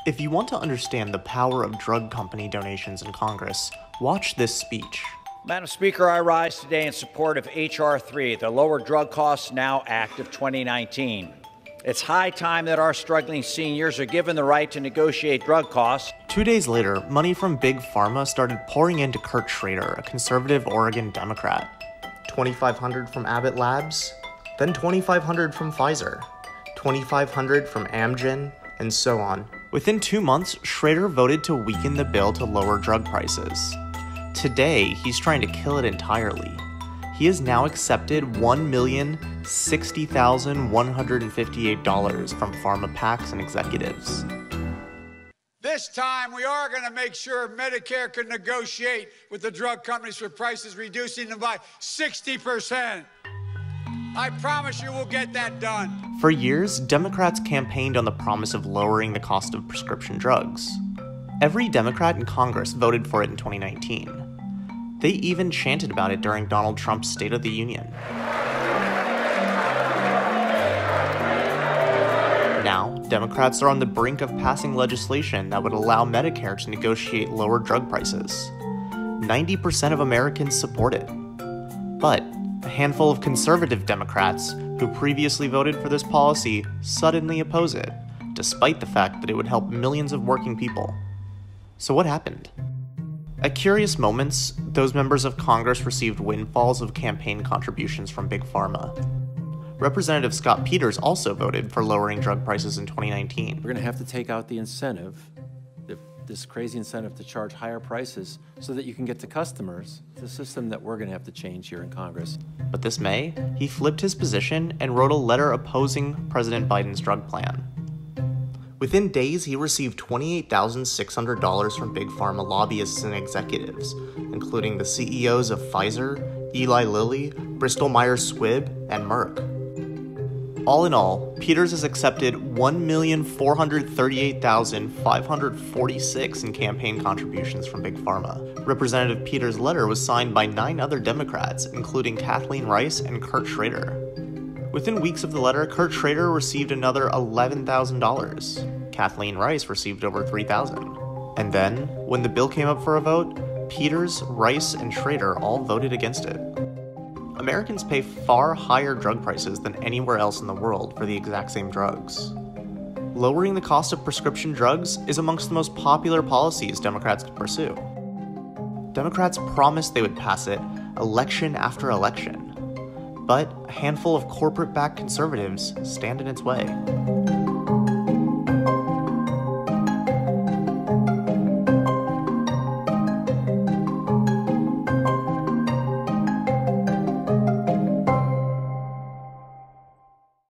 If you want to understand the power of drug company donations in Congress, watch this speech. Madam Speaker, I rise today in support of H.R. 3, the Lower Drug Costs Now Act of 2019. It's high time that our struggling seniors are given the right to negotiate drug costs. 2 days later, money from Big Pharma started pouring into Kurt Schrader, a conservative Oregon Democrat. $2,500 from Abbott Labs, then $2,500 from Pfizer, $2,500 from Amgen, and so on. Within 2 months, Schrader voted to weaken the bill to lower drug prices. Today, he's trying to kill it entirely. He has now accepted $1,060,158 from pharma PACs and executives. This time, we are going to make sure Medicare can negotiate with the drug companies for prices, reducing them by 60%. I promise you we'll get that done. For years, Democrats campaigned on the promise of lowering the cost of prescription drugs. Every Democrat in Congress voted for it in 2019. They even chanted about it during Donald Trump's State of the Union. Now, Democrats are on the brink of passing legislation that would allow Medicare to negotiate lower drug prices. 90% of Americans support it. But a handful of conservative Democrats who previously voted for this policy suddenly oppose it, despite the fact that it would help millions of working people. So what happened? At curious moments, those members of Congress received windfalls of campaign contributions from Big Pharma. Representative Scott Peters also voted for lowering drug prices in 2019. We're going to have to take out the incentive, this crazy incentive to charge higher prices so that you can get to customers. It's a system that we're going to have to change here in Congress. But this May, he flipped his position and wrote a letter opposing President Biden's drug plan. Within days, he received $28,600 from Big Pharma lobbyists and executives, including the CEOs of Pfizer, Eli Lilly, Bristol Myers Squibb, and Merck. All in all, Peters has accepted $1,438,546 in campaign contributions from Big Pharma. Representative Peters' letter was signed by 9 other Democrats, including Kathleen Rice and Kurt Schrader. Within weeks of the letter, Kurt Schrader received another $11,000. Kathleen Rice received over $3,000. And then, when the bill came up for a vote, Peters, Rice, and Schrader all voted against it. Americans pay far higher drug prices than anywhere else in the world for the exact same drugs. Lowering the cost of prescription drugs is amongst the most popular policies Democrats could pursue. Democrats promised they would pass it election after election. But a handful of corporate-backed conservatives stand in its way.